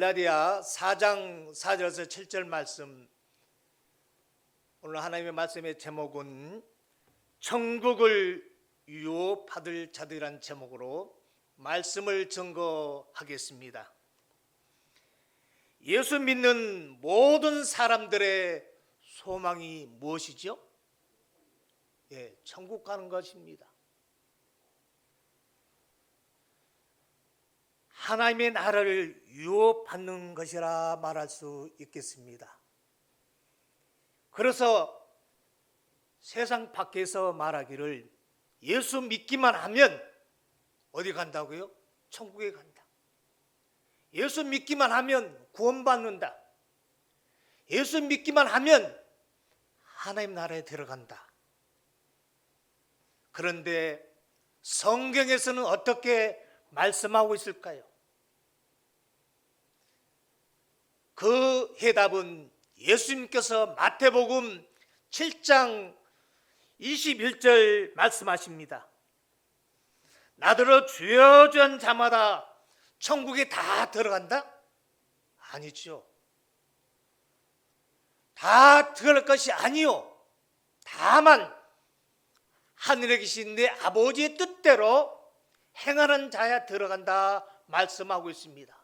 갈라디아 4장 4절에서 7절 말씀, 오늘 하나님의 말씀의 제목은 천국을 유업받을 자들이란 제목으로 말씀을 증거하겠습니다. 예수 믿는 모든 사람들의 소망이 무엇이죠? 천국 가는 것입니다. 하나님의 나라를 유업받는 것이라 말할 수 있겠습니다. 그래서 세상 밖에서 말하기를 예수 믿기만 하면 어디 간다고요? 천국에 간다. 예수 믿기만 하면 구원받는다. 예수 믿기만 하면 하나님 나라에 들어간다. 그런데 성경에서는 어떻게 말씀하고 있을까요? 그 해답은 예수님께서 마태복음 7장 21절 말씀하십니다. 나더러 주여 주여 하는 자마다 천국에 다 들어간다? 아니죠. 다 들어갈 것이 아니요. 다만 하늘에 계신 내 아버지의 뜻대로 행하는 자야 들어간다 말씀하고 있습니다.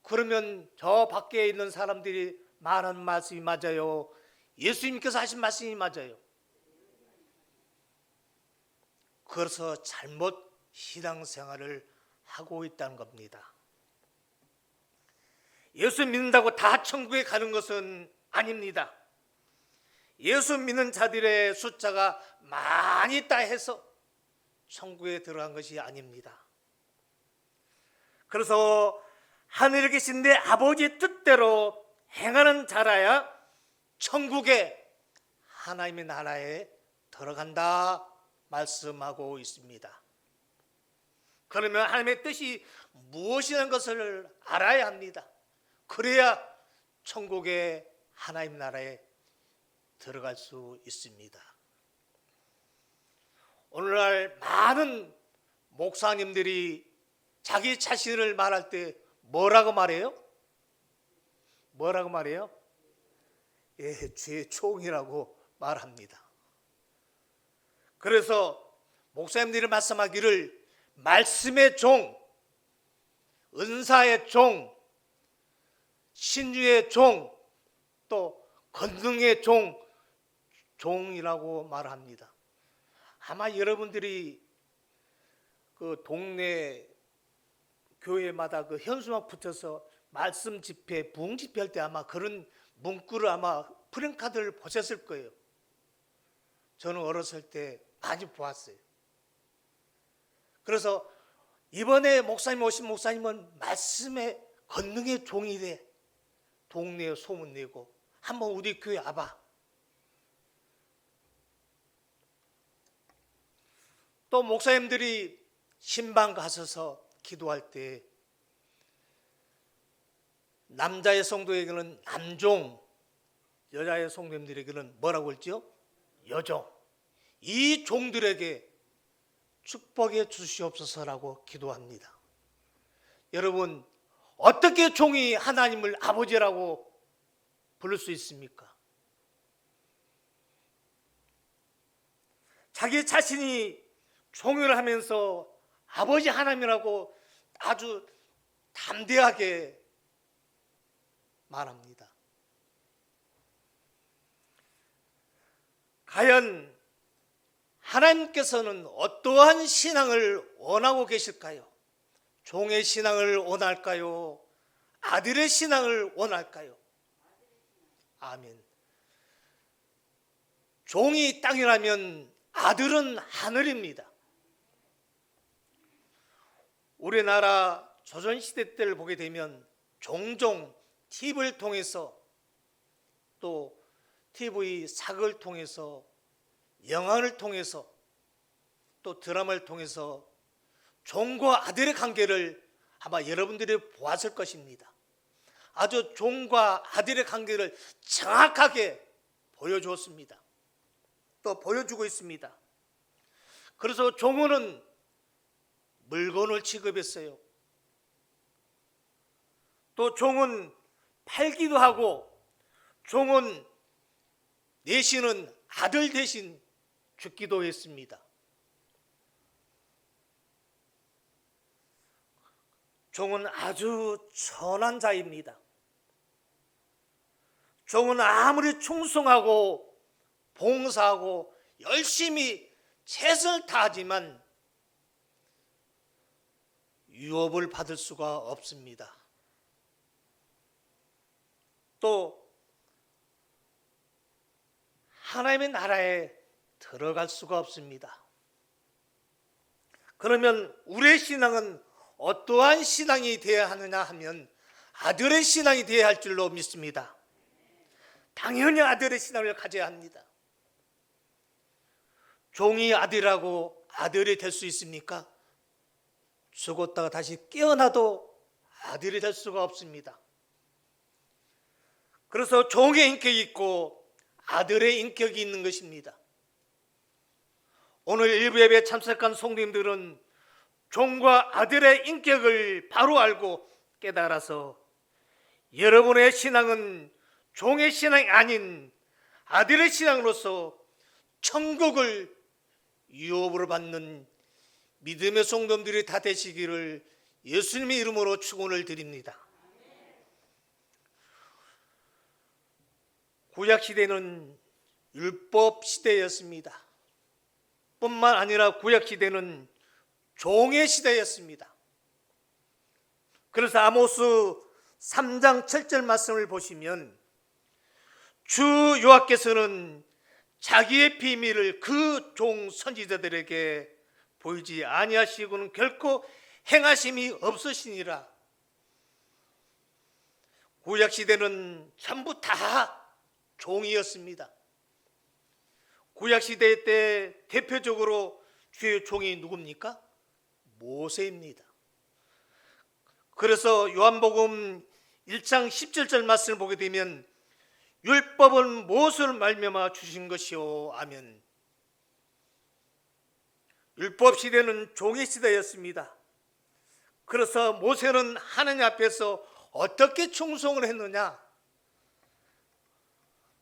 그러면 저 밖에 있는 사람들이 말하는 말씀이 맞아요? 예수님께서 하신 말씀이 맞아요? 그래서 잘못 신앙생활을 하고 있다는 겁니다. 예수 믿는다고 다 천국에 가는 것은 아닙니다. 예수 믿는 자들의 숫자가 많이 있다 해서 천국에 들어간 것이 아닙니다. 그래서 하늘에 계신 내 아버지의 뜻대로 행하는 자라야 천국에 하나님의 나라에 들어간다 말씀하고 있습니다. 그러면 하나님의 뜻이 무엇이라는 것을 알아야 합니다. 그래야 천국에 하나님 나라에 들어갈 수 있습니다. 오늘날 많은 목사님들이 자기 자신을 말할 때 뭐라고 말해요? 뭐라고 말해요? 주의 종이라고 말합니다. 그래서 목사님들이 말씀하기를 말씀의 종, 은사의 종, 신유의 종, 또 권능의 종이라고 말합니다. 아마 여러분들이 그 동네 교회마다 그 현수막 붙여서 말씀 집회, 부흥 집회 할 때 아마 그런 문구를 아마 프랭카드를 보셨을 거예요. 저는 어렸을 때 많이 보았어요. 그래서 이번에 목사님 오신 목사님은 말씀의 권능의 종이래. 동네에 소문내고 한번 우리 교회 와봐. 또 목사님들이 신방 가셔서 기도할 때 남자의 성도에게는 남종, 여자의 성도님들에게는 뭐라고 했죠? 여종. 이 종들에게 축복해 주시옵소서라고 기도합니다. 여러분, 어떻게 종이 하나님을 아버지라고 부를 수 있습니까? 자기 자신이 종을 하면서 아버지 하나님이라고 아주 담대하게 말합니다. 과연 하나님께서는 어떠한 신앙을 원하고 계실까요? 종의 신앙을 원할까요? 아들의 신앙을 원할까요? 아멘. 종이 땅이라면 아들은 하늘입니다. 우리나라 조선시대 때를 보게 되면 종종 TV를 통해서 또 TV 사극을 통해서 영화를 통해서 또 드라마를 통해서 종과 아들의 관계를 아마 여러분들이 보았을 것입니다. 아주 종과 아들의 관계를 정확하게 보여주었습니다. 또 보여주고 있습니다. 그래서 종은 물건을 취급했어요. 또 종은 팔기도 하고 종은 내시는 아들 대신 죽기도 했습니다. 종은 아주 선한 자입니다. 종은 아무리 충성하고 봉사하고 열심히 최선을 다하지만 유업을 받을 수가 없습니다. 또 하나님의 나라에 들어갈 수가 없습니다. 그러면 우리의 신앙은 어떠한 신앙이 되어야 하느냐 하면 아들의 신앙이 되어야 할 줄로 믿습니다. 당연히 아들의 신앙을 가져야 합니다. 종이 아들이라고 아들이 될 수 있습니까? 죽었다가 다시 깨어나도 아들이 될 수가 없습니다. 그래서 종의 인격이 있고 아들의 인격이 있는 것입니다. 오늘 일부 예배에 참석한 성도님들은 종과 아들의 인격을 바로 알고 깨달아서 여러분의 신앙은 종의 신앙이 아닌 아들의 신앙으로서 천국을 유업으로 받는 믿음의 성도들이 다 되시기를 예수님의 이름으로 축원을 드립니다. 구약시대는 율법시대였습니다. 뿐만 아니라 구약시대는 종의 시대였습니다. 그래서 아모스 3장 7절 말씀을 보시면 주 여호와께서는 자기의 비밀을 그 종 선지자들에게 보이지 아니하시고는 결코 행하심이 없으시니라. 구약시대는 전부 다 종이었습니다. 구약시대 때 대표적으로 주의 종이 누굽니까? 모세입니다. 그래서 요한복음 1장 17절 말씀을 보게 되면 율법은 무엇을 말미암아 주신 것이요 아멘. 율법 시대는 종의 시대였습니다. 그래서 모세는 하나님 앞에서 어떻게 충성을 했느냐?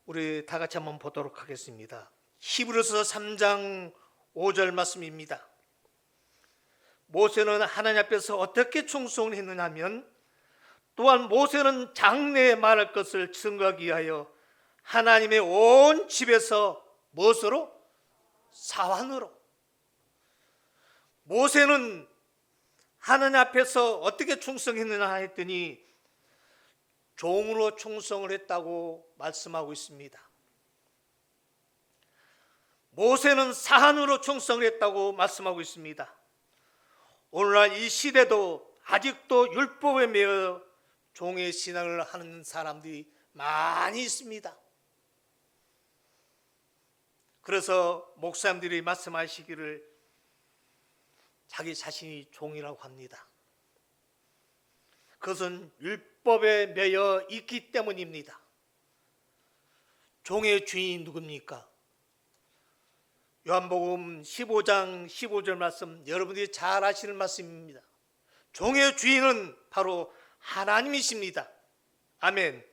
우리 다 같이 한번 보도록 하겠습니다. 히브리서 3장 5절 말씀입니다. 모세는 하나님 앞에서 어떻게 충성을 했느냐 하면 또한 모세는 장래에 말할 것을 증거하기 위하여 하나님의 온 집에서 무엇으로? 사환으로. 모세는 하나님 앞에서 어떻게 충성했느냐 했더니 종으로 충성을 했다고 말씀하고 있습니다. 모세는 사환으로 충성을 했다고 말씀하고 있습니다. 오늘날 이 시대도 아직도 율법에 매여 종의 신앙을 하는 사람들이 많이 있습니다. 그래서 목사님들이 말씀하시기를 자기 자신이 종이라고 합니다. 그것은 율법에 매여 있기 때문입니다. 종의 주인이 누굽니까? 요한복음 15장 15절 말씀 여러분들이 잘 아시는 말씀입니다. 종의 주인은 바로 하나님이십니다. 아멘.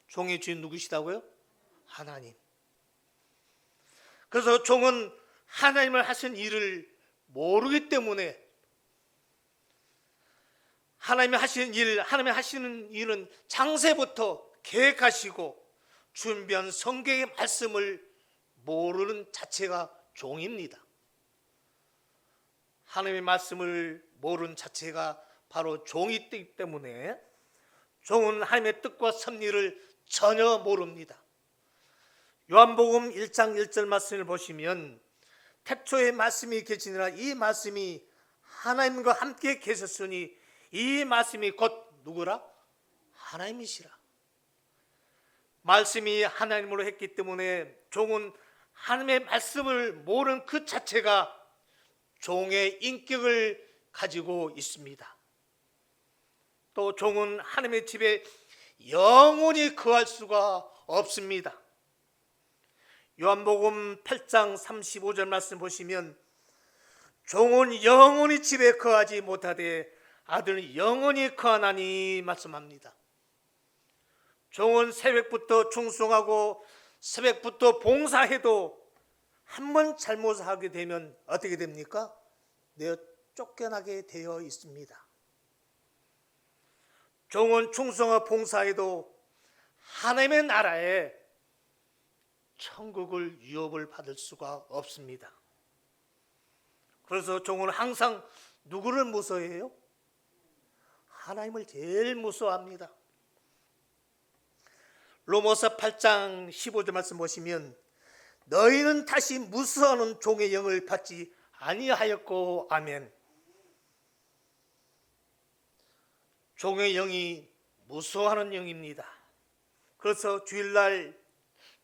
종의 주인 누구시다고요? 하나님. 그래서 종은 하나님을 하신 일을 모르기 때문에 하나님이 하시는 일은 창세부터 계획하시고 준비한 성경의 말씀을 모르는 자체가 종입니다. 하나님의 말씀을 모르는 자체가 바로 종이기 때문에 종은 하나님의 뜻과 섭리를 전혀 모릅니다. 요한복음 1장 1절 말씀을 보시면 태초에 말씀이 계시니라 이 말씀이 하나님과 함께 계셨으니 이 말씀이 곧 누구라? 하나님이시라. 말씀이 하나님으로 했기 때문에 종은 하나님의 말씀을 모르는 그 자체가 종의 인격을 가지고 있습니다. 또 종은 하나님의 집에 영원히 거할 수가 없습니다. 요한복음 8장 35절 말씀 보시면 종은 영원히 집에 거하지 못하되 아들은 영원히 거하나니 말씀합니다. 종은 새벽부터 충성하고 새벽부터 봉사해도 한 번 잘못하게 되면 어떻게 됩니까? 내어 쫓겨나게 되어 있습니다. 종은 충성하고 봉사해도 하나님의 나라에 천국을 유업을 받을 수가 없습니다. 그래서 종은 항상 누구를 무서워해요? 하나님을 제일 무서워합니다. 로마서 8장 15절 말씀 보시면 너희는 다시 무서워하는 종의 영을 받지 아니하였고 아멘. 종의 영이 무서워하는 영입니다. 그래서 주일날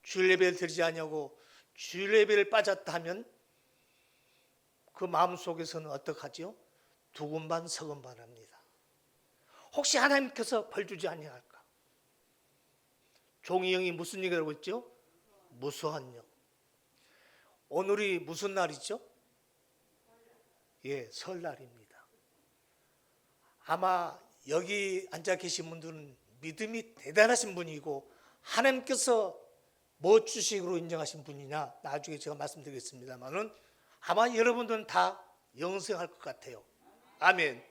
주일 예배를 드리지 않냐고 주일 예배를 빠졌다 하면 그 마음속에서는 어떡하지요? 두근반 서근반 합니다. 혹시 하나님께서 벌 주지 아니할까? 종의 영이 무슨 얘기라고 했죠? 무서운 영. 오늘이 무슨 날이죠? 예, 설날입니다. 아마 여기 앉아 계신 분들은 믿음이 대단하신 분이고 하나님께서 뭐 주식으로 인정하신 분이냐 나중에 제가 말씀드리겠습니다만은 아마 여러분들은 다 영생할 것 같아요. 아멘.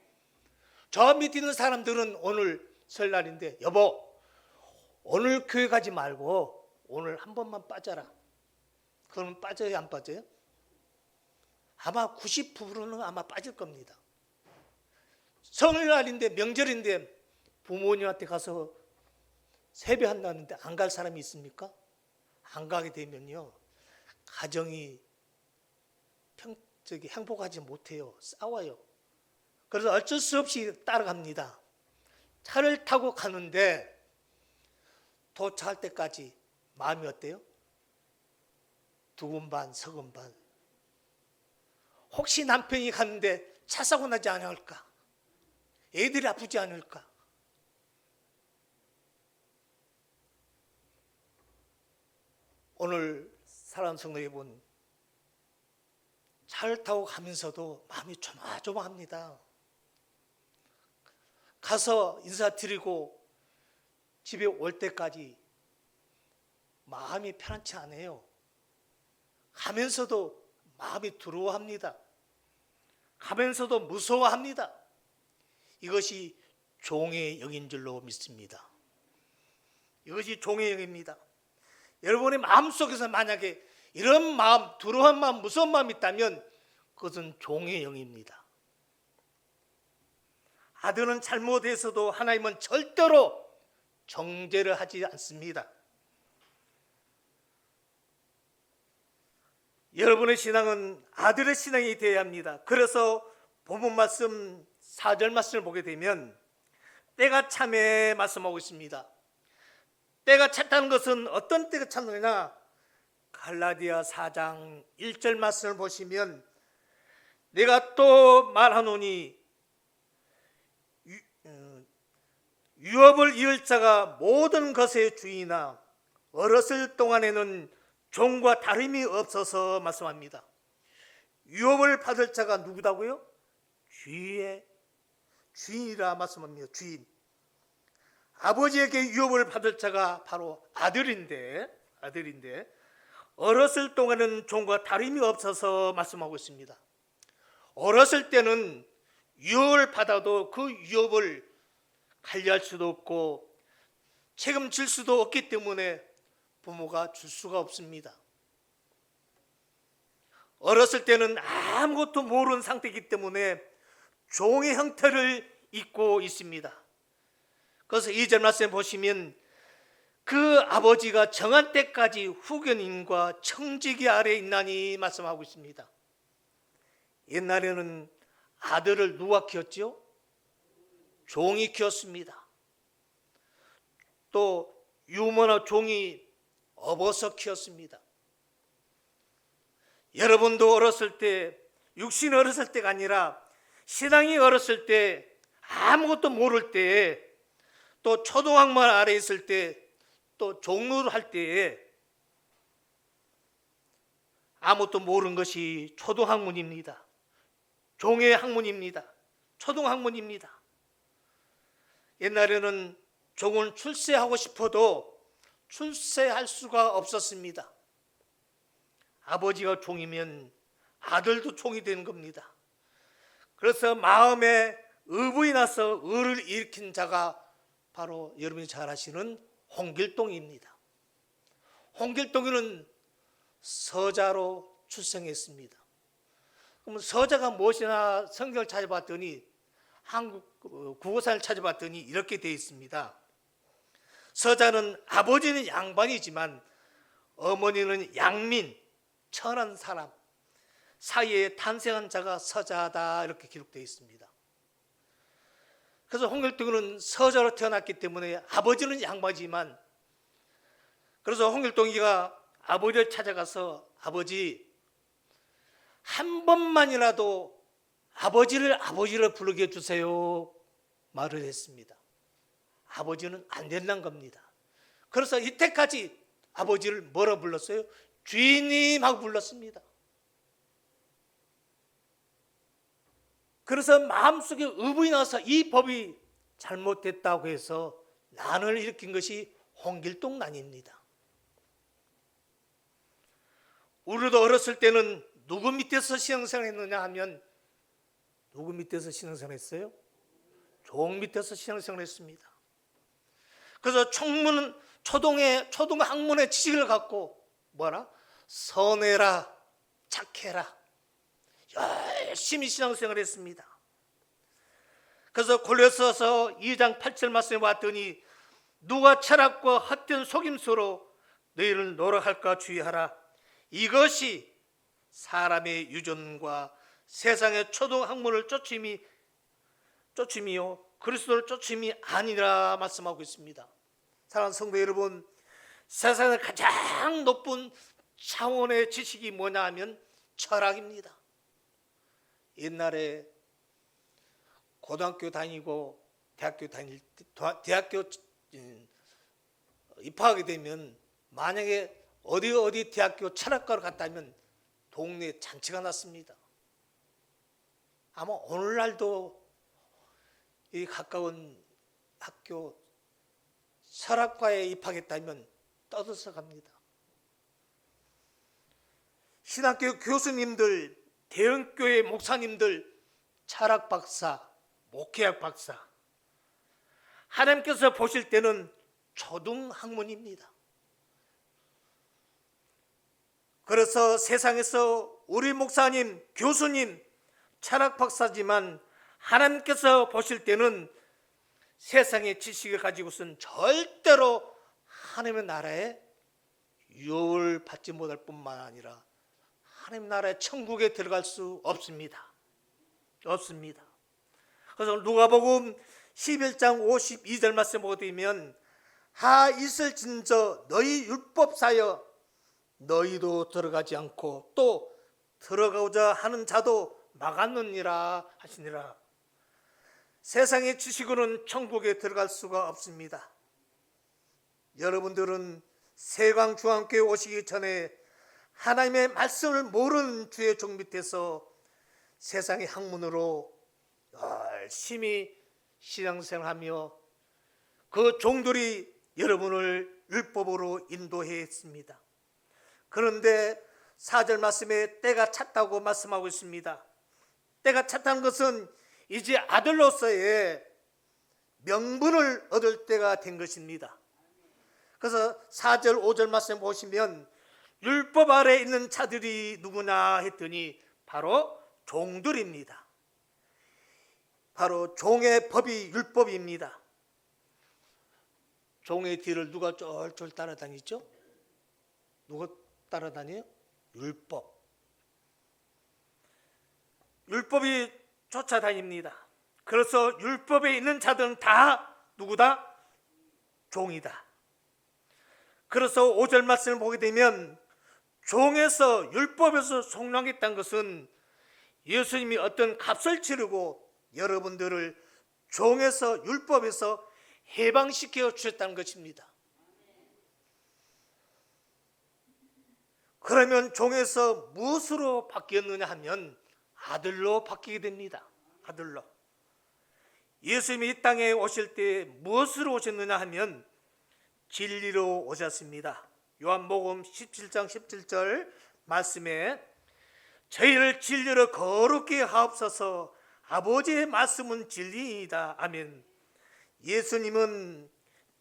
저 밑에 있는 사람들은 오늘 설날인데 여보 오늘 교회 가지 말고 오늘 한 번만 빠져라. 그러면 빠져요 안 빠져요? 아마 90%는 아마 빠질 겁니다. 설날인데 명절인데 부모님한테 가서 세배한다는데 안 갈 사람이 있습니까? 안 가게 되면요 가정이 행복하지 못해요. 싸워요. 그래서 어쩔 수 없이 따라갑니다. 차를 타고 가는데 도착할 때까지 마음이 어때요? 두근반 서근반. 혹시 남편이 갔는데 차 사고 나지 않을까? 애들이 아프지 않을까? 오늘 사랑하는 성도 여러분, 차를 타고 가면서도 마음이 조마조마합니다. 가서 인사드리고 집에 올 때까지 마음이 편안치 않아요. 가면서도 마음이 두려워합니다. 가면서도 무서워합니다. 이것이 종의 영인 줄로 믿습니다. 이것이 종의 영입니다. 여러분의 마음속에서 만약에 이런 마음, 두려운 마음, 무서운 마음이 있다면 그것은 종의 영입니다. 아들은 잘못해서도 하나님은 절대로 정죄를 하지 않습니다. 여러분의 신앙은 아들의 신앙이 되어야 합니다. 그래서 본문 말씀 4절 말씀을 보게 되면 때가 참에 말씀하고 있습니다. 때가 찼다는 것은 어떤 때가 찼느냐? 갈라디아 4장 1절 말씀을 보시면 내가 또 말하노니 유업을 이을 자가 모든 것의 주인이나 어렸을 동안에는 종과 다름이 없어서 말씀합니다. 유업을 받을 자가 누구다고요? 주의 주인이라 말씀합니다. 주인. 아버지에게 유업을 받을 자가 바로 아들인데 어렸을 동안은 종과 다름이 없어서 말씀하고 있습니다. 어렸을 때는 유업을 받아도 그 유업을 관리할 수도 없고 책임질 수도 없기 때문에 부모가 줄 수가 없습니다. 어렸을 때는 아무것도 모르는 상태이기 때문에 종의 형태를 입고 있습니다. 그래서 2절 말씀 보시면 그 아버지가 정한 때까지 후견인과 청지기 아래에 있나니 말씀하고 있습니다. 옛날에는 아들을 누가 키웠죠? 종이 키웠습니다. 또 유모나 종이 업어서 키웠습니다. 여러분도 어렸을 때, 육신이 어렸을 때가 아니라 신앙이 어렸을 때, 아무것도 모를 때, 또 초등학문 아래 있을 때, 또 종로를 할 때에 아무것도 모르는 것이 초등학문입니다. 종의 학문입니다. 초등학문입니다. 옛날에는 종은 출세하고 싶어도 출세할 수가 없었습니다. 아버지가 종이면 아들도 종이 되는 겁니다. 그래서 마음에 의부이 나서 의를 일으킨 자가 바로 여러분이 잘 아시는 홍길동입니다. 홍길동이는 서자로 출생했습니다. 그럼 서자가 무엇이나 성경을 찾아봤더니 한국 국어사를 찾아봤더니 이렇게 되어 있습니다. 서자는 아버지는 양반이지만 어머니는 양민, 천한 사람 사이에 탄생한 자가 서자다, 이렇게 기록되어 있습니다. 그래서 홍길동은 서자로 태어났기 때문에 아버지는 양반이지만, 그래서 홍길동이가 아버지를 찾아가서 아버지 한 번만이라도 아버지를 부르게 해주세요 말을 했습니다. 아버지는 안 된다는 겁니다. 그래서 이때까지 아버지를 뭐라 불렀어요? 주인님 하고 불렀습니다. 그래서 마음속에 의문이 나서 이 법이 잘못됐다고 해서 난을 일으킨 것이 홍길동난입니다. 우리도 어렸을 때는 누구 밑에서 신앙생활 했느냐 하면 누구 밑에서 신앙생활 했어요? 종 밑에서 신앙생활 했습니다. 그래서 초등 학문의 지식을 갖고 뭐라? 선해라, 착해라, 열심히 신앙생활을 했습니다. 그래서 골로새서 2장 8절 말씀에 봤더니 누가 철학과 헛된 속임수로 너희를 노력할까 주의하라. 이것이 사람의 유전과 세상의 초등학문을 쫓음이요 그리스도를 쫓음이 아니라 말씀하고 있습니다. 사랑하는 성도 여러분, 세상의 가장 높은 차원의 지식이 뭐냐 하면 철학입니다. 옛날에 고등학교 다니고 대학교 입학하게 되면 만약에 어디 대학교 철학과를 갔다면 동네에 잔치가 났습니다. 아마 오늘날도 이 가까운 학교 철학과에 입학했다면 떠들썩합니다. 신학교 교수님들, 대형교회 목사님들, 철학 박사, 목회학 박사, 하나님께서 보실 때는 초등학문입니다. 그래서 세상에서 우리 목사님, 교수님, 철학 박사지만 하나님께서 보실 때는 세상의 지식을 가지고서는 절대로 하나님의 나라에 유업을 받지 못할 뿐만 아니라 하나님 나라의 천국에 들어갈 수 없습니다. 없습니다. 그래서 누가복음 11장 52절 말씀 보게 되면 하 있을진저 너희 율법사여 너희도 들어가지 않고 또 들어가고자 하는 자도 막았느니라 하시니라. 세상의 지식으로는 천국에 들어갈 수가 없습니다. 여러분들은 세광중앙교회 오시기 전에 하나님의 말씀을 모르는 주의 종 밑에서 세상의 학문으로 열심히 신앙생활하며 그 종들이 여러분을 율법으로 인도했습니다. 그런데 4절 말씀에 때가 찼다고 말씀하고 있습니다. 때가 찼다는 것은 이제 아들로서의 명분을 얻을 때가 된 것입니다. 그래서 4절 5절 말씀 보시면 율법 아래 있는 자들이 누구나 했더니 바로 종들입니다. 바로 종의 법이 율법입니다. 종의 뒤를 누가 쫄쫄 따라다니죠? 누가 따라다녀요? 율법. 율법이 쫓아다닙니다. 그래서 율법에 있는 자들은 다 누구다? 종이다. 그래서 5절 말씀을 보게 되면 종에서 율법에서 속량했다는 것은 예수님이 어떤 값을 치르고 여러분들을 종에서 율법에서 해방시켜 주셨다는 것입니다. 그러면 종에서 무엇으로 바뀌었느냐 하면 아들로 바뀌게 됩니다. 아들로. 예수님이 이 땅에 오실 때 무엇으로 오셨느냐 하면 진리로 오셨습니다. 요한복음 17장 17절 말씀에 저희를 진리로 거룩게 하옵소서, 아버지의 말씀은 진리이다. 아멘. 예수님은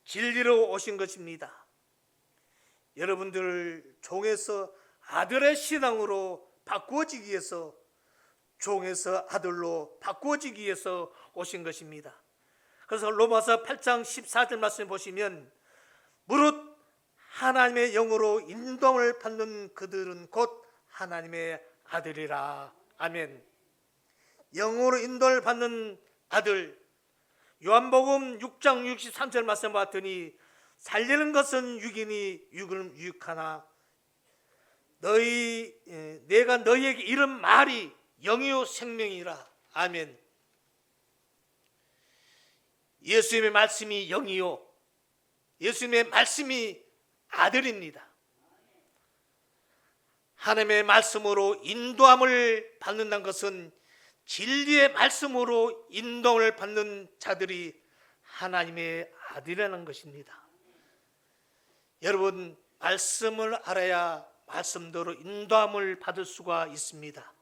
진리로 오신 것입니다. 여러분들을 종에서 아들의 신앙으로 바꾸어지기 위해서, 종에서 아들로 바꾸어지기 위해서 오신 것입니다. 그래서 로마서 8장 14절 말씀 보시면 무릇 하나님의 영으로 인도함을 받는 그들은 곧 하나님의 아들이라. 아멘. 영으로 인도를 받는 아들. 요한복음 6장 63절 말씀 봤더니 살리는 것은 육이니 육은 유익하나 내가 너희에게 이른 말이 영이요 생명이라. 아멘. 예수님의 말씀이 영이요, 예수님의 말씀이 아들입니다. 하나님의 말씀으로 인도함을 받는다는 것은 진리의 말씀으로 인도함을 받는 자들이 하나님의 아들이라는 것입니다. 여러분, 말씀을 알아야 말씀대로 인도함을 받을 수가 있습니다.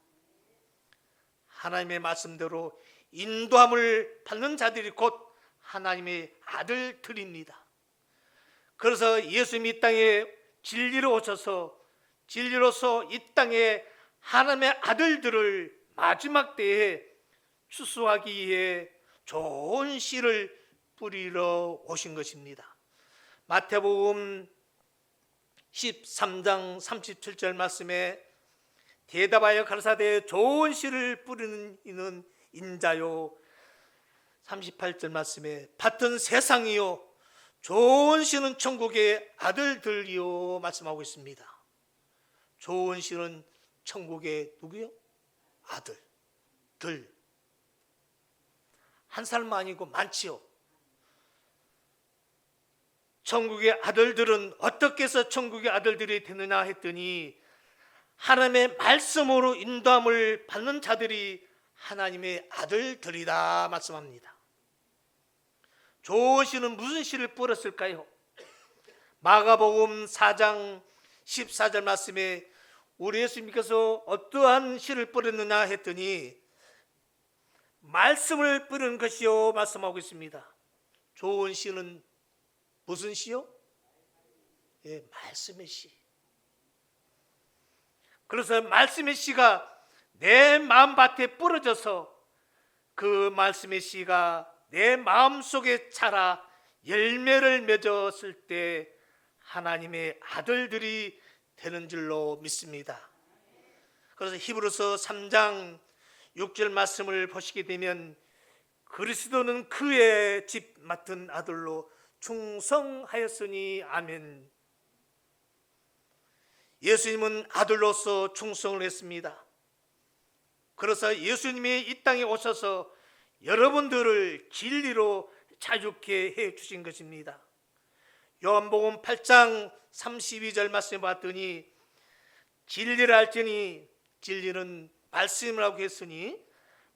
하나님의 말씀대로 인도함을 받는 자들이 곧 하나님의 아들들입니다. 그래서 예수님이 이 땅에 진리로 오셔서 진리로서 이 땅에 하나님의 아들들을 마지막 때에 추수하기 위해 좋은 씨를 뿌리러 오신 것입니다. 마태복음 13장 37절 말씀에 대답하여 가라사대 좋은 씨를 뿌리는 이는 인자요, 38절 말씀에 밭은 세상이요 좋은 씨는 천국의 아들들이요 말씀하고 있습니다. 좋은 씨는 천국의 누구요? 아들들. 한 사람만 아니고 많지요. 천국의 아들들은 어떻게 해서 천국의 아들들이 되느냐 했더니 하나님의 말씀으로 인도함을 받는 자들이 하나님의 아들들이다 말씀합니다. 좋은 씨는 무슨 씨를 뿌렸을까요? 마가복음 4장 14절 말씀에 우리 예수님께서 어떠한 씨를 뿌렸느냐 했더니 말씀을 뿌리는 것이요 말씀하고 있습니다. 좋은 씨는 무슨 씨요? 예, 말씀의 씨. 그래서 말씀의 씨가 내 마음밭에 뿌려져서 그 말씀의 씨가 내 마음속에 자라 열매를 맺었을 때 하나님의 아들들이 되는 줄로 믿습니다. 그래서 히브리서 3장 6절 말씀을 보시게 되면 그리스도는 그의 집 맡은 아들로 충성하였으니 아멘. 예수님은 아들로서 충성을 했습니다. 그래서 예수님이 이 땅에 오셔서 여러분들을 진리로 자유케 해 주신 것입니다. 요한복음 8장 32절 말씀 봤더니 진리를 알지니 진리는 말씀이라고 했으니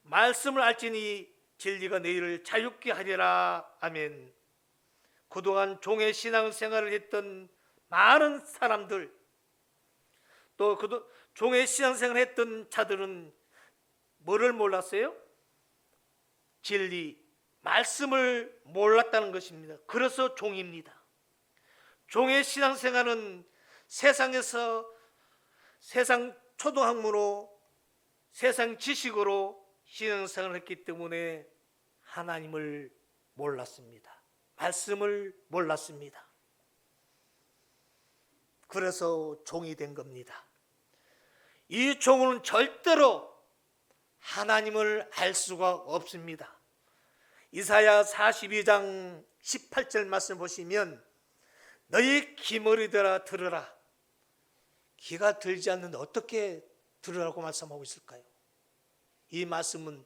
말씀을 알지니 진리가 너희를 자유케 하리라. 아멘. 그동안 종의 신앙생활을 했던 많은 사람들, 또 종의 신앙생활을 했던 자들은 뭐를 몰랐어요? 진리, 말씀을 몰랐다는 것입니다. 그래서 종입니다. 종의 신앙생활은 세상에서 세상 초등학문으로 세상 지식으로 신앙생활을 했기 때문에 하나님을 몰랐습니다. 말씀을 몰랐습니다. 그래서 종이 된 겁니다. 이 종은 절대로 하나님을 알 수가 없습니다. 이사야 42장 18절 말씀 보시면 너희 귀머리들아 들으라. 귀가 들지 않는데 어떻게 들으라고 말씀하고 있을까요? 이 말씀은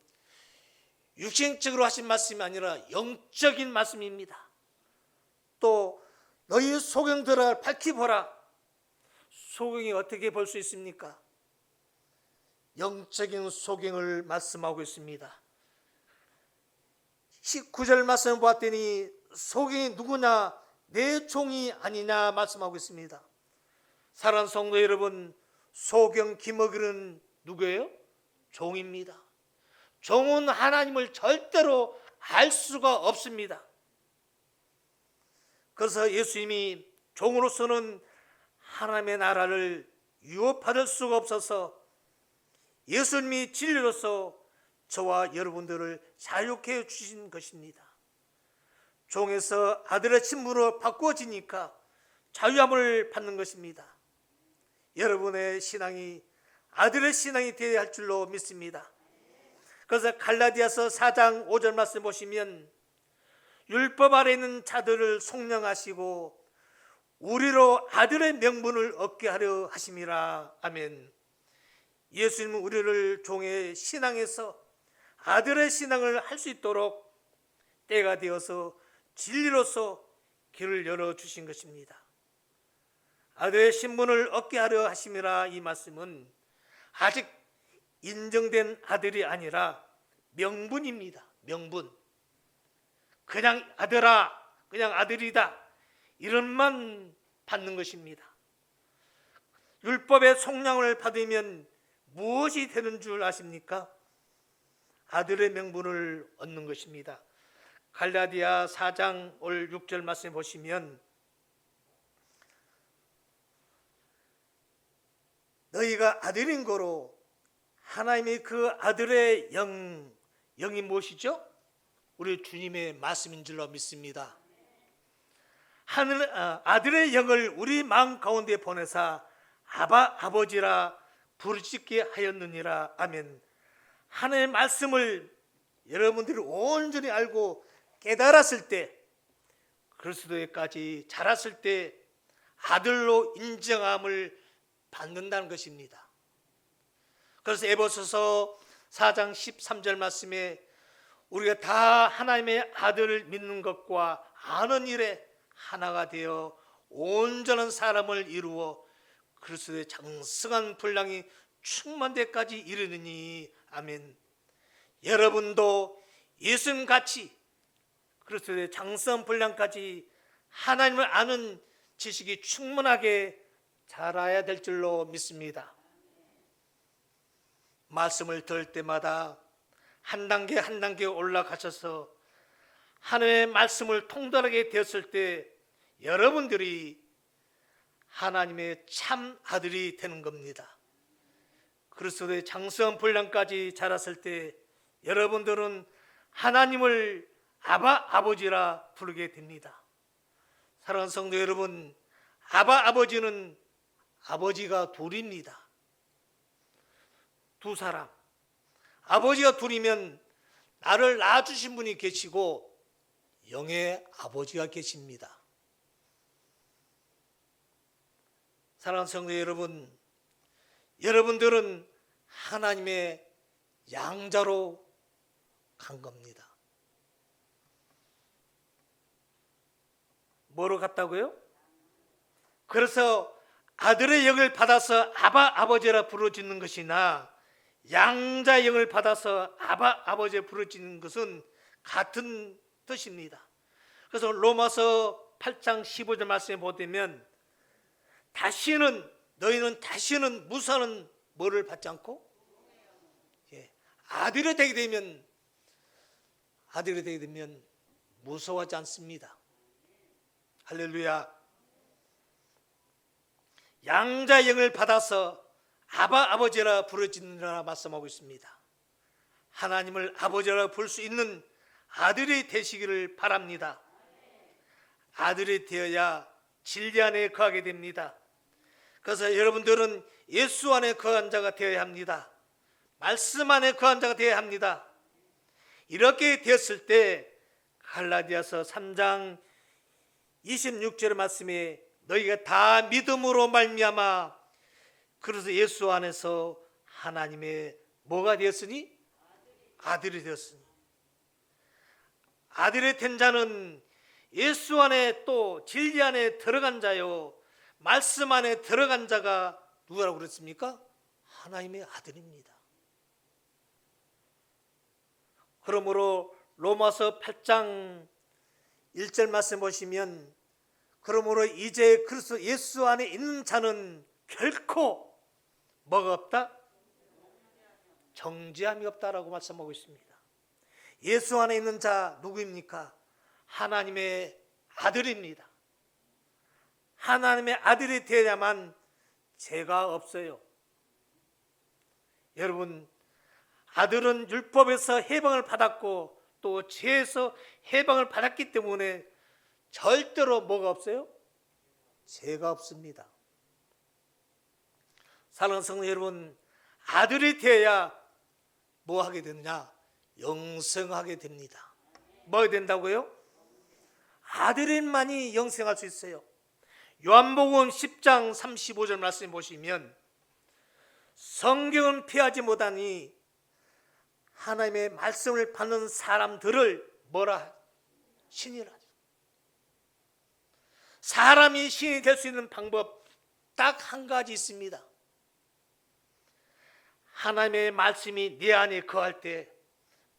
육신적으로 하신 말씀이 아니라 영적인 말씀입니다. 또 너희 소경들아 밝히보라. 소경이 어떻게 볼 수 있습니까? 영적인 소경을 말씀하고 있습니다. 19절 말씀을 보았더니 소경이 누구냐? 내 종이 아니냐 말씀하고 있습니다. 사랑하는 성도 여러분, 소경 기먹이는 누구예요? 종입니다. 종은 하나님을 절대로 알 수가 없습니다. 그래서 예수님이 종으로서는 하나님의 나라를 유업받을 수가 없어서 예수님이 진리로서 저와 여러분들을 자유케 해 주신 것입니다. 종에서 아들의 신분으로 바꾸어지니까 자유함을 받는 것입니다. 여러분의 신앙이 아들의 신앙이 되어야 할 줄로 믿습니다. 그래서 갈라디아서 4장 5절 말씀 보시면 율법 아래 있는 자들을 속량하시고 우리로 아들의 명분을 얻게 하려 하심이라. 아멘. 예수님은 우리를 종의 신앙에서 아들의 신앙을 할 수 있도록 때가 되어서 진리로서 길을 열어주신 것입니다. 아들의 신분을 얻게 하려 하심이라. 이 말씀은 아직 인정된 아들이 아니라 명분입니다. 명분. 그냥 아들아, 그냥 아들이다, 이런만 받는 것입니다. 율법의 속량을 받으면 무엇이 되는 줄 아십니까? 아들의 명분을 얻는 것입니다. 갈라디아 4장 6절 말씀 보시면 너희가 아들인 거로 하나님의 그 아들의 영이 무엇이죠? 우리 주님의 말씀인 줄로 믿습니다. 아들의 영을 우리 마음 가운데 보내사 아바 아버지라 부르짖게 하였느니라. 아멘. 하나님의 말씀을 여러분들이 온전히 알고 깨달았을 때, 그리스도에까지 자랐을 때 아들로 인정함을 받는다는 것입니다. 그래서 에베소서 4장 13절 말씀에 우리가 다 하나님의 아들을 믿는 것과 아는 일에 하나가 되어 온전한 사람을 이루어 그리스도의 장성한 분량이 충만 데까지 이르느니. 아멘. 여러분도 예수님같이 그리스도의 장성한 분량까지 하나님을 아는 지식이 충분하게 자라야 될 줄로 믿습니다. 말씀을 들을 때마다 한 단계 한 단계 올라가셔서 하나님의 말씀을 통달하게 되었을 때 여러분들이 하나님의 참 아들이 되는 겁니다. 그리스도의 장성한 분량까지 자랐을 때 여러분들은 하나님을 아바 아버지라 부르게 됩니다. 사랑하는 성도 여러분, 아바 아버지는 아버지가 둘입니다. 두 사람. 아버지가 둘이면 나를 낳아주신 분이 계시고 영의 아버지가 계십니다. 사랑하는 성도 여러분, 여러분들은 하나님의 양자로 간 겁니다. 뭐로 갔다고요? 그래서 아들의 영을 받아서 아바 아버지라 부르짖는 것이나 양자의 영을 받아서 아바 아버지라 부르짖는 것은 같은 뜻입니다. 그래서 로마서 8장 15절 말씀에 보면 너희는 다시는 무사는 뭐를 받지 않고 아들이 되게 되면 무서워하지 않습니다. 할렐루야. 양자의 영을 받아서 아바 아버지라 부르짖느라 말씀하고 있습니다. 하나님을 아버지라 부를 수 있는 아들이 되시기를 바랍니다. 아들이 되어야 진리 안에 거하게 됩니다. 그래서 여러분들은 예수 안에 거한 자가 되어야 합니다. 말씀 안에 거한 자가 되어야 합니다. 이렇게 되었을 때 갈라디아서 3장 26절의 말씀에 너희가 다 믿음으로 말미암아 그래서 예수 안에서 하나님의 뭐가 되었으니? 아들이 되었으니. 아들이 된 자는 예수 안에 또 진리 안에 들어간 자요, 말씀 안에 들어간 자가 누구라고 그랬습니까? 하나님의 아들입니다. 그러므로 로마서 8장 1절 말씀 보시면 그러므로 이제 그리스도 예수 안에 있는 자는 결코 뭐가 없다? 정죄함이 없다라고 말씀하고 있습니다. 예수 안에 있는 자 누구입니까? 하나님의 아들입니다. 하나님의 아들이 되어야만 죄가 없어요. 여러분, 아들은 율법에서 해방을 받았고 또 죄에서 해방을 받았기 때문에 절대로 뭐가 없어요? 죄가 없습니다. 사랑하는 성도 여러분, 아들이 되어야 뭐 하게 되느냐? 영생하게 됩니다. 뭐 된다고요? 아들만이 영생할 수 있어요. 요한복음 10장 35절 말씀 보시면 성경은 피하지 못하니 하나님의 말씀을 받는 사람들을 뭐라? 신이라. 사람이 신이 될 수 있는 방법 딱 한 가지 있습니다. 하나님의 말씀이 내 안에 거할 때,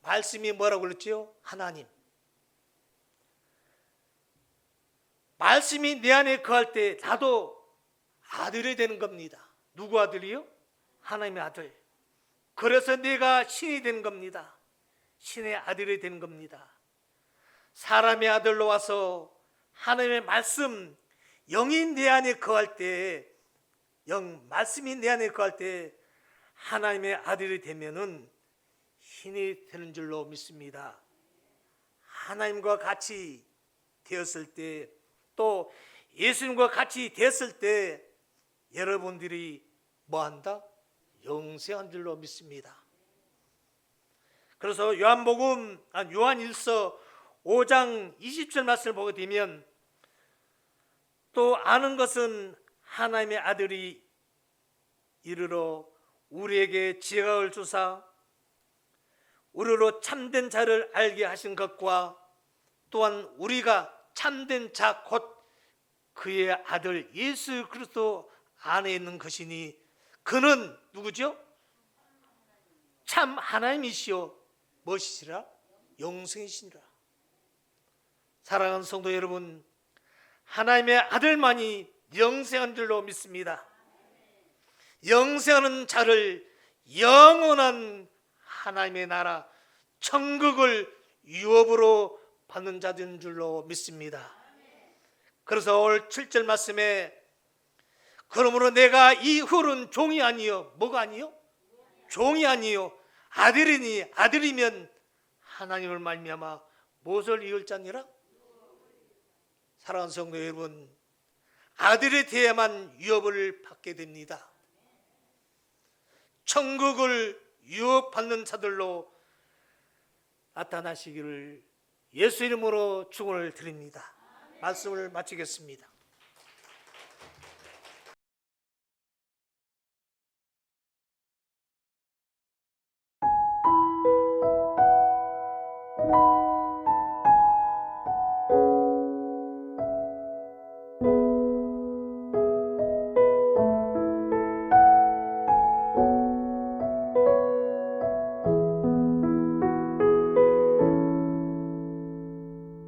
말씀이 뭐라고 그랬지요? 하나님. 말씀이 내 안에 거할 때 나도 아들이 되는 겁니다. 누구 아들이요? 하나님의 아들. 그래서 내가 신이 되는 겁니다. 신의 아들이 되는 겁니다. 사람의 아들로 와서 하나님의 말씀, 영이 내 안에 거할 때, 말씀이 내 안에 거할 때 하나님의 아들이 되면은 신이 되는 줄로 믿습니다. 하나님과 같이 되었을 때, 또 예수님과 같이 되었을 때 여러분들이 뭐한다? 영생한 줄로 믿습니다. 그래서 요한일서 5장 20절 말씀을 보게 되면 또 아는 것은 하나님의 아들이 이르러 우리에게 지혜를 주사 우리로 참된 자를 알게 하신 것과 또한 우리가 참된 자 곧 그의 아들 예수 그리스도 안에 있는 것이니 그는 누구죠? 참 하나님이시요 무엇이시라? 영생이시니라. 사랑하는 성도 여러분, 하나님의 아들만이 영생한 줄로 믿습니다. 영생하는 자를 영원한 하나님의 나라 천국을 유업으로 받는 자들인 줄로 믿습니다. 그래서 오늘 7절 말씀에 그러므로 내가 이후로는 종이 아니요 뭐가 아니요? 종이 아니요 아들이니 아들이면 하나님을 말미암아 무엇을 이을 자니라? 사랑하는 성도 여러분, 아들이 되어야만 유업을 받게 됩니다. 천국을 유업받는 자들로 나타나시기를 예수 이름으로 축원을 드립니다. 말씀을 마치겠습니다.